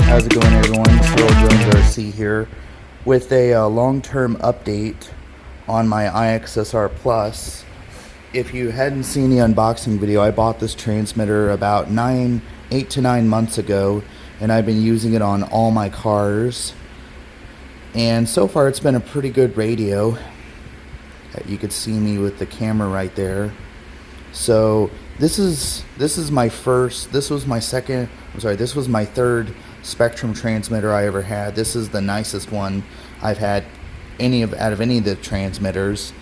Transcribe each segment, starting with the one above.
How's it going, everyone? Cyril Jones RC here with a long-term update on my iXSR Plus. If you hadn't seen the unboxing video, I bought this transmitter about 8 to 9 months ago, and I've been using it on all my cars. And so far, it's been a pretty good radio. You could see me with the camera right there. So this was my third Spektrum transmitter I ever had. This is the nicest one I've had out of any of the transmitters.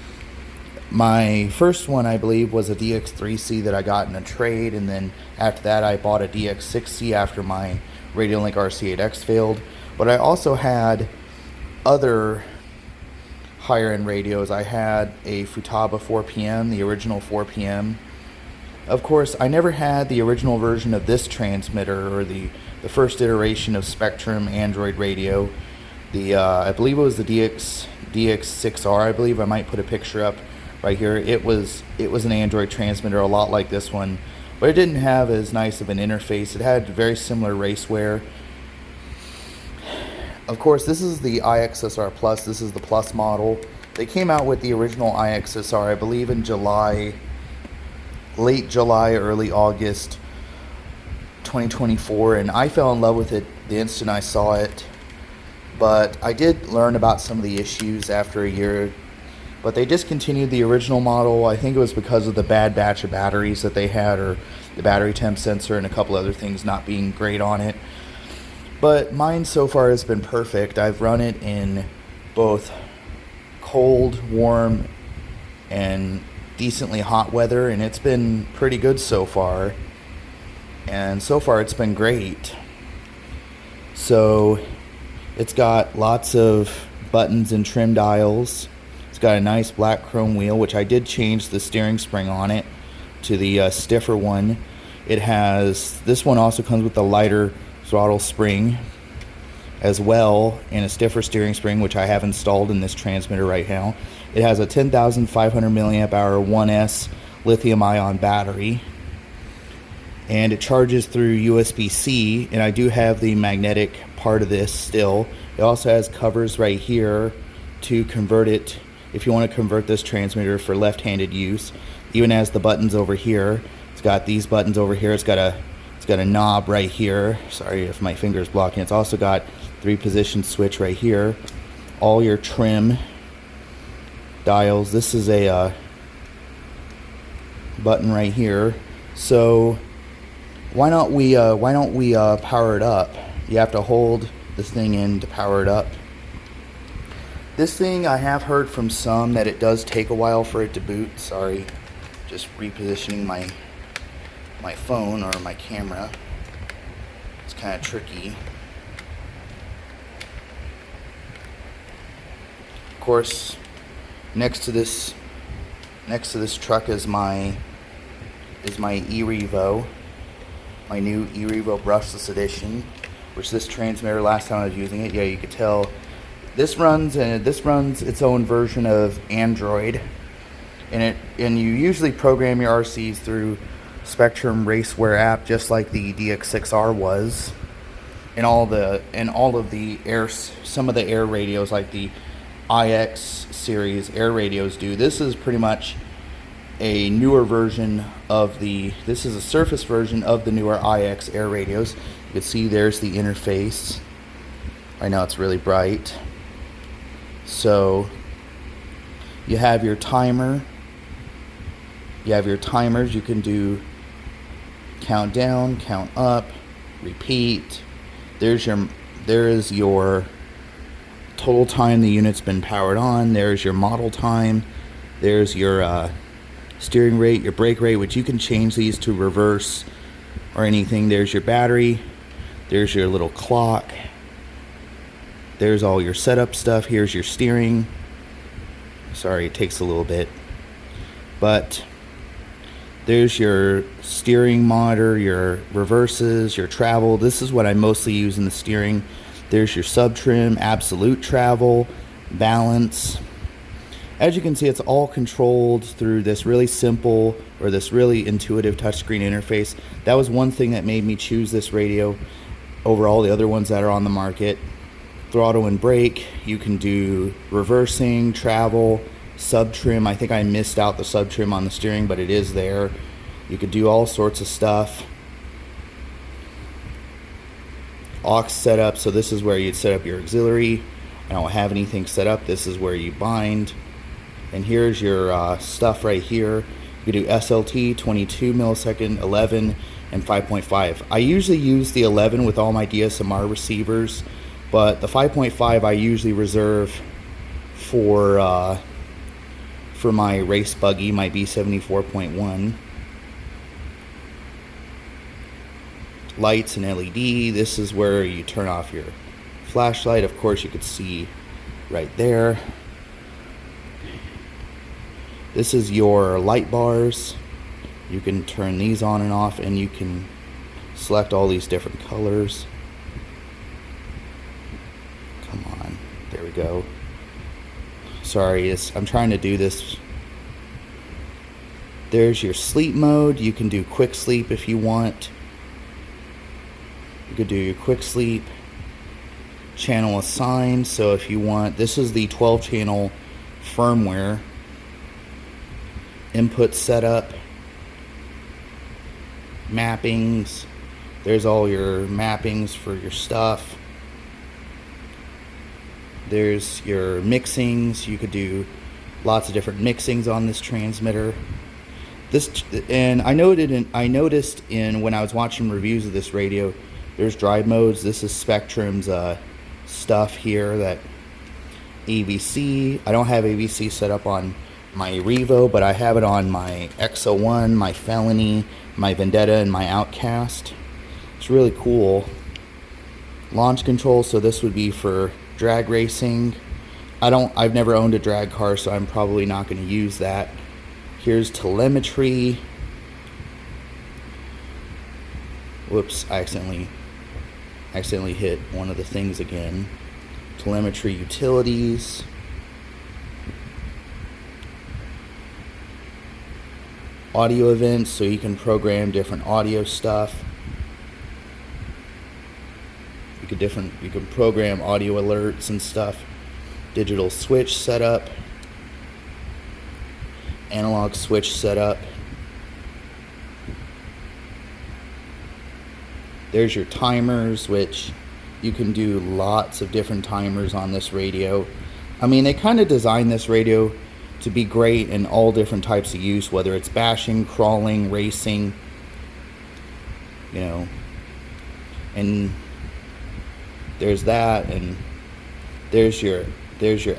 My first one, I believe, was a DX3C that I got in a trade, and then after that I bought a DX6C after my Radiolink RC8X failed. But I also had other higher end radios. I had a Futaba 4PM, the original 4PM. Of course, I never had the original version of this transmitter, or the first iteration of Spektrum Android radio. I believe it was the DX6R. I believe I might put a picture up right here. It was an Android transmitter, a lot like this one, but it didn't have as nice of an interface. It had very similar raceware. Of course, this is the iXSR Plus. This is the Plus model. They came out with the original iXSR, I believe, in late July, early August 2024, and I fell in love with it the instant I saw it. But I did learn about some of the issues after a year. But they discontinued the original model. I think it was because of the bad batch of batteries that they had, or the battery temp sensor and a couple other things not being great on it. But mine so far has been perfect. I've run it in both cold, warm, and decently hot weather, and it's been pretty good so far. And so far it's been great. So it's got lots of buttons and trim dials. It's got a nice black chrome wheel, which I did change the steering spring on it to the stiffer one. This one also comes with a lighter throttle spring as well, and a stiffer steering spring, which I have installed in this transmitter right now. It has a 10,500 milliamp hour 1S lithium ion battery, and it charges through USB-C, and I do have the magnetic part of this still. It also has covers right here to convert it, if you want to convert this transmitter for left-handed use. Even has the buttons over here. It's got these buttons over here. It's got a knob right here. Sorry if my finger is blocking. It's also got 3-position switch right here. All your trim dials. This is a button right here. So why don't we power it up? You have to hold this thing in to power it up. This thing, I have heard from some that it does take a while for it to boot. Sorry, just repositioning my phone or my camera. It's kind of tricky. Of course, next to this truck is my eRevo, my new eRevo brushless edition, which this transmitter, last time I was using it, yeah, you could tell this runs its own version of Android, and you usually program your RCs through Spektrum Raceware app, just like the DX6R was, and some of the air radios like the iX series air radios do. This is pretty much a newer version of this is a surface version of the newer iX air radios. You can see there's the interface. Right now it's really bright. So you have your timer. You have your timers. You can do count down, count up, repeat. There is your total time the unit's been powered on. There's your model time. There's your steering rate, your brake rate, which you can change these to reverse or anything. There's your battery. There's your little clock. There's all your setup stuff. Here's your steering. Sorry, it takes a little bit. But there's your steering monitor, your reverses, your travel. This is what I mostly use in the steering. There's your sub trim, absolute travel, balance. As you can see, it's all controlled through this really simple, or this really intuitive touchscreen interface. That was one thing that made me choose this radio over all the other ones that are on the market. Throttle and brake, you can do reversing, travel, sub trim. I think I missed out the sub trim on the steering, but it is there. You could do all sorts of stuff. Aux setup, so this is where you'd set up your auxiliary. I don't have anything set up. This is where you bind. And here's your stuff right here. You can do SLT, 22 millisecond, 11, and 5.5. I usually use the 11 with all my DSMR receivers, but the 5.5 I usually reserve for my race buggy, my B74.1. Lights and LED, this is where you turn off your flashlight. Of course, you could see right there. This is your light bars. You can turn these on and off, and you can select all these different colors. Come on, there we go. Sorry, I'm trying to do this. There's your sleep mode. You can do quick sleep if you want. You could do your quick sleep. Channel assigned, so if you want, this is the 12 channel firmware. Input setup. Mappings. There's all your mappings for your stuff. There's your mixings. You could do lots of different mixings on this transmitter. And I noticed in when I was watching reviews of this radio, there's drive modes. This is Spektrum's stuff here, that AVC. I don't have AVC set up on my Revo, but I have it on my X01, my Felony, my Vendetta, and my Outcast. It's really cool. Launch control, so this would be for drag racing. I've never owned a drag car, so I'm probably not going to use that. Here's telemetry. Whoops, I accidentally hit one of the things again. Telemetry utilities. Audio events, so you can program different audio stuff. You can program audio alerts and stuff. Digital switch setup. Analog switch setup. There's your timers, which you can do lots of different timers on this radio. I mean, they kind of designed this radio to be great in all different types of use, whether it's bashing, crawling, racing, you know. And there's that, and there's your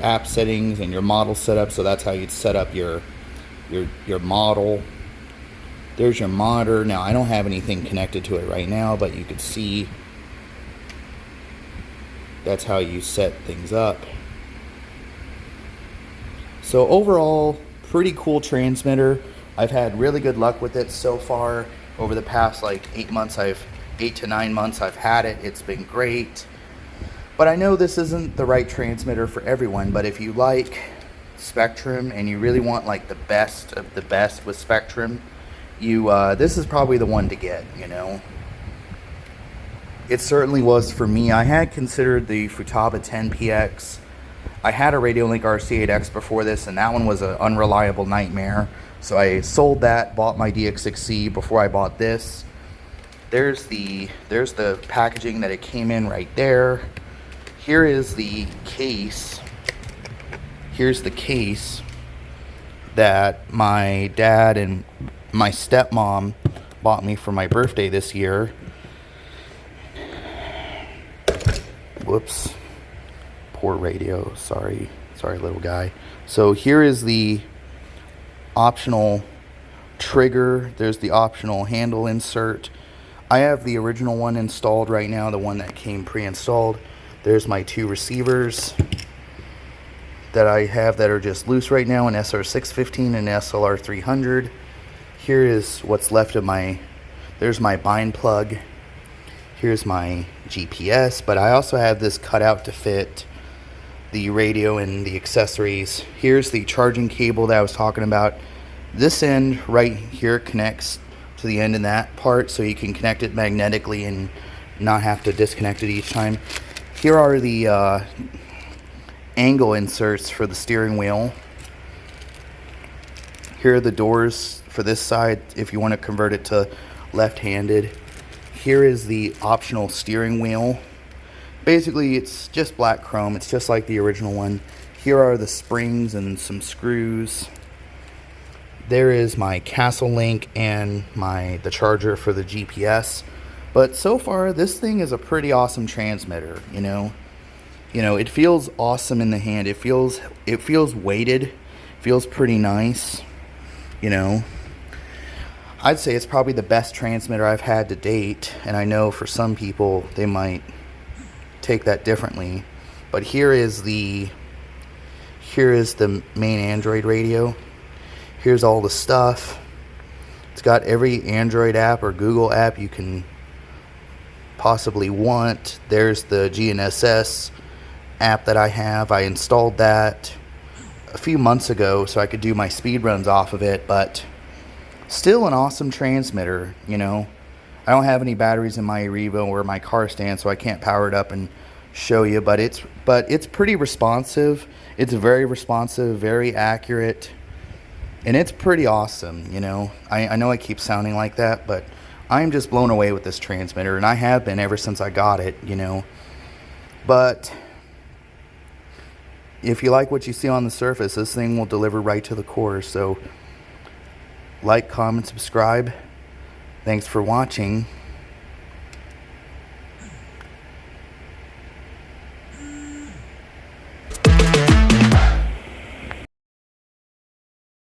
app settings and your model setup. So that's how you'd set up your model. There's your monitor. Now, I don't have anything connected to it right now, but you could see that's how you set things up. So overall, pretty cool transmitter. I've had really good luck with it so far. Over the past 8 to 9 months I've had it. It's been great. But I know this isn't the right transmitter for everyone, but if you like Spektrum and you really want the best of the best with Spektrum, this is probably the one to get, you know. It certainly was for me. I had considered the Futaba 10PX. I had a Radiolink RC8X before this, and that one was an unreliable nightmare. So I sold that, bought my DX6C before I bought this. There's the packaging that it came in right there. Here is the case. Here's the case that my dad and my stepmom bought me for my birthday this year. Whoops. Poor radio. Sorry little guy. So here is the optional trigger. There's the optional handle insert. I have the original one installed right now, the one that came pre-installed. There's my 2 receivers that I have that are just loose right now, an SR615 and SLR300. Here is what's left of there's my bind plug. Here's my GPS, but I also have this cut out to fit the radio and the accessories. Here's the charging cable that I was talking about. This end right here connects to the end in that part, so you can connect it magnetically and not have to disconnect it each time. Here are the angle inserts for the steering wheel. Here are the doors for this side if you want to convert it to left-handed. Here is the optional steering wheel. Basically, it's just black chrome. It's just like the original one. Here are the springs and some screws. There is my Castle Link and the charger for the GPS. But so far, this thing is a pretty awesome transmitter, you know. It feels awesome in the hand. It feels weighted. Feels pretty nice, you know. I'd say it's probably the best transmitter I've had to date, and I know for some people they might take that differently. But here is the main Android radio. Here's all the stuff. It's got every Android app or Google app you can possibly want. There's the GNSS app that I have. I installed that a few months ago so I could do my speed runs off of it, but still an awesome transmitter, you know. I don't have any batteries in my Revo or my car stand, so I can't power it up and show you, but it's pretty responsive. It's very responsive, very accurate, and it's pretty awesome, you know. I know I keep sounding like that, but I'm just blown away with this transmitter, and I have been ever since I got it, you know. But if you like what you see on the surface, this thing will deliver right to the core. So like, comment, subscribe. Thanks for watching.